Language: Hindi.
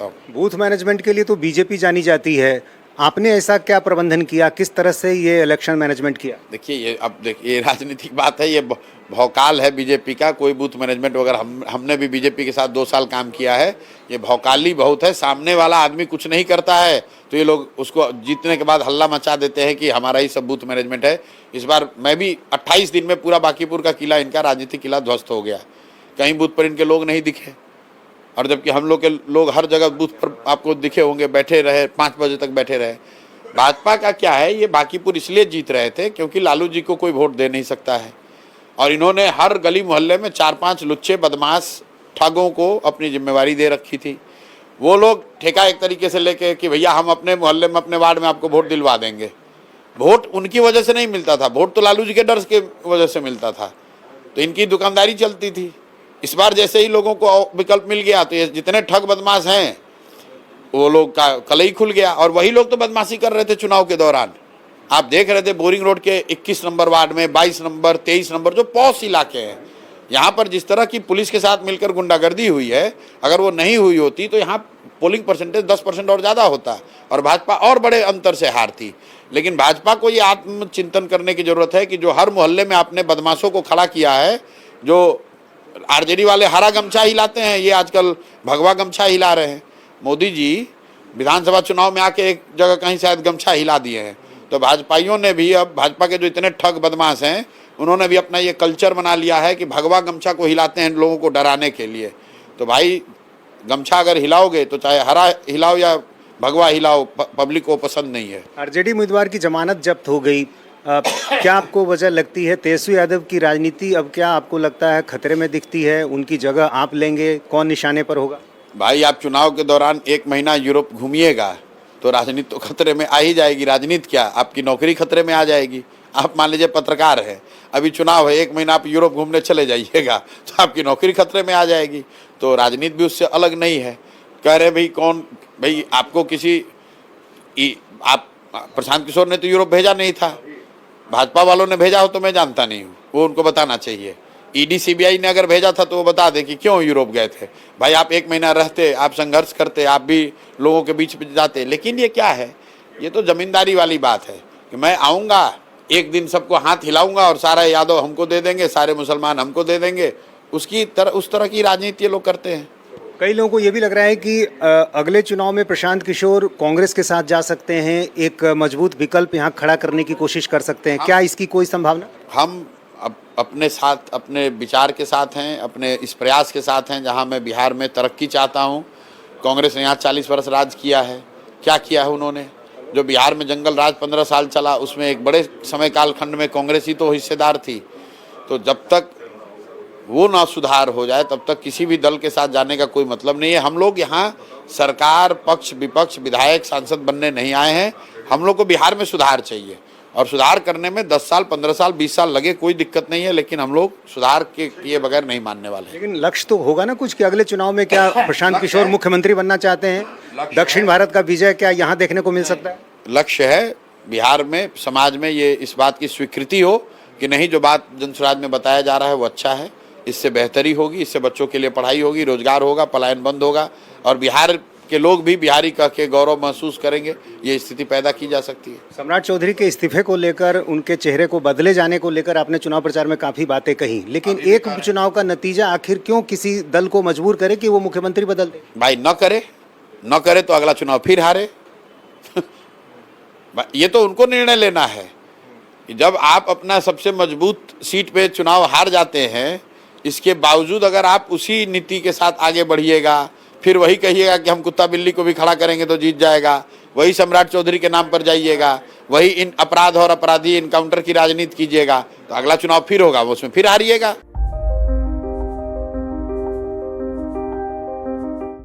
हूँ। बूथ मैनेजमेंट के लिए तो बीजेपी जानी जाती है, आपने ऐसा क्या प्रबंधन किया, किस तरह से ये इलेक्शन मैनेजमेंट किया? देखिए ये राजनीतिक बात है, ये भौकाल है बीजेपी का। कोई बूथ मैनेजमेंट वगैरह हमने भी बीजेपी के साथ 2 साल काम किया है। ये भौकाली बहुत है। सामने वाला आदमी कुछ नहीं करता है तो ये लोग उसको जीतने के बाद हल्ला मचा देते हैं कि हमारा ही सब बूथ मैनेजमेंट है। इस बार मैं भी 28 दिन में पूरा बांकीपुर का किला, इनका राजनीतिक किला ध्वस्त हो गया। कहीं बूथ पर इनके लोग नहीं दिखे, और जबकि हम लोग के लोग हर जगह बूथ पर आपको दिखे होंगे, बैठे रहे, 5 बजे तक बैठे रहे। भाजपा का क्या है, ये बांकीपुर इसलिए जीत रहे थे क्योंकि लालू जी को कोई वोट दे नहीं सकता है, और इन्होंने हर गली मोहल्ले में 4-5 लुच्चे बदमाश ठगों को अपनी जिम्मेवारी दे रखी थी। वो लोग ठेका एक तरीके से लेके कि भैया हम अपने मोहल्ले में, अपने वार्ड में आपको वोट दिलवा देंगे। वोट उनकी वजह से नहीं मिलता था, वोट तो लालू जी के डर के वजह से मिलता था, तो इनकी दुकानदारी चलती थी। इस बार जैसे ही लोगों को विकल्प मिल गया तो ये जितने ठग बदमाश हैं वो लोग का कलई खुल गया, और वही लोग तो बदमाशी कर रहे थे चुनाव के दौरान। आप देख रहे थे बोरिंग रोड के 21 नंबर वार्ड में, 22 नंबर, 23 नंबर, जो पॉश इलाके हैं, यहाँ पर जिस तरह की पुलिस के साथ मिलकर गुंडागर्दी हुई है, अगर वो नहीं हुई होती तो यहाँ पोलिंग परसेंटेज 10% और ज़्यादा होता और भाजपा और बड़े अंतर से हारती। लेकिन भाजपा को ये आत्मचिंतन करने की जरूरत है कि जो हर मोहल्ले में आपने बदमाशों को खड़ा किया है, जो आरजेडी वाले हरा गमछा हिलाते हैं, ये आजकल भगवा गमछा हिला रहे हैं। मोदी जी विधानसभा चुनाव में आके एक जगह कहीं शायद गमछा हिला दिए हैं, तो भाजपाइयों ने भी, अब भाजपा के जो इतने ठग बदमाश हैं, उन्होंने भी अपना ये कल्चर बना लिया है कि भगवा गमछा को हिलाते हैं लोगों को डराने के लिए। तो भाई गमछा अगर हिलाओगे तो चाहे हरा हिलाओ या भगवा हिलाओ, पब्लिक को पसंद नहीं है। आरजेडी उम्मीदवार की जमानत जब्त हो गई, क्या आपको वजह लगती है तेजस्वी यादव की राजनीति अब क्या आपको लगता है खतरे में दिखती है? उनकी जगह आप लेंगे, कौन निशाने पर होगा? भाई आप चुनाव के दौरान 1 महीना यूरोप घूमिएगा तो राजनीति तो खतरे में आ ही जाएगी। राजनीति क्या, आपकी नौकरी खतरे में आ जाएगी। आप मान लीजिए पत्रकार है, अभी चुनाव है, 1 महीना आप यूरोप घूमने चले जाइएगा तो आपकी नौकरी खतरे में आ जाएगी। तो राजनीति भी उससे अलग नहीं है। कह रहे भाई आपको आप प्रशांत किशोर ने तो यूरोप भेजा नहीं था, भाजपा वालों ने भेजा हो तो मैं जानता नहीं हूँ, वो उनको बताना चाहिए। ईडी सीबीआई ने अगर भेजा था तो वो बता दें कि क्यों यूरोप गए थे। भाई आप 1 महीना रहते, आप संघर्ष करते, आप भी लोगों के बीच में जाते। लेकिन ये क्या है, ये तो जमींदारी वाली बात है कि मैं आऊँगा, एक दिन सबको हाथ हिलाऊंगा और सारा यादव हमको दे देंगे, सारे मुसलमान हमको दे देंगे। उस तरह की राजनीति ये लोग करते हैं। कई लोगों को ये भी लग रहा है कि अगले चुनाव में प्रशांत किशोर कांग्रेस के साथ जा सकते हैं, एक मजबूत विकल्प यहाँ खड़ा करने की कोशिश कर सकते हैं। क्या इसकी कोई संभावना? हम अपने साथ, अपने विचार के साथ हैं, अपने इस प्रयास के साथ हैं जहां मैं बिहार में तरक्की चाहता हूं। कांग्रेस ने यहाँ 40 वर्ष राज किया है, क्या किया है उन्होंने? जो बिहार में जंगल राज 15 साल चला, उसमें एक बड़े समय कालखंड में कांग्रेस ही तो हिस्सेदार थी। तो जब तक वो ना सुधार हो जाए तब तक किसी भी दल के साथ जाने का कोई मतलब नहीं है। हम लोग यहाँ सरकार, पक्ष, विपक्ष, विधायक, सांसद बनने नहीं आए हैं। हम लोग को बिहार में सुधार चाहिए, और सुधार करने में 10 साल, 15 साल, 20 साल लगे, कोई दिक्कत नहीं है, लेकिन हम लोग सुधार के किए बगैर नहीं मानने वाले। लेकिन लक्ष्य तो होगा ना कुछ कि अगले चुनाव में क्या प्रशांत किशोर मुख्यमंत्री बनना चाहते हैं? दक्षिण भारत का विजय क्या यहाँ देखने को मिल सकता है? लक्ष्य है बिहार में, समाज में ये इस बात की स्वीकृति हो कि नहीं, जो बात जनसुराज में बताया जा रहा है वो अच्छा है, इससे बेहतरी होगी, इससे बच्चों के लिए पढ़ाई होगी, रोजगार होगा, पलायन बंद होगा, और बिहार के लोग भी बिहारी कह के गौरव महसूस करेंगे। ये स्थिति पैदा की जा सकती है। सम्राट चौधरी के इस्तीफे को लेकर, उनके चेहरे को बदले जाने को लेकर आपने चुनाव प्रचार में काफ़ी बातें कही, लेकिन एक चुनाव का नतीजा आखिर क्यों किसी दल को मजबूर करे कि वो मुख्यमंत्री बदल दे? भाई न करे तो अगला चुनाव फिर हारे। ये तो उनको निर्णय लेना है कि जब आप अपना सबसे मजबूत सीट पे चुनाव हार जाते हैं, इसके बावजूद अगर आप उसी नीति के साथ आगे बढ़िएगा, फिर वही कहिएगा कि हम कुत्ता बिल्ली को भी खड़ा करेंगे तो जीत जाएगा, वही सम्राट चौधरी के नाम पर जाइएगा, वही इन अपराध और अपराधी इनकाउंटर की राजनीति कीजिएगा, तो अगला चुनाव फिर होगा, वो उसमें फिर हारिएगा।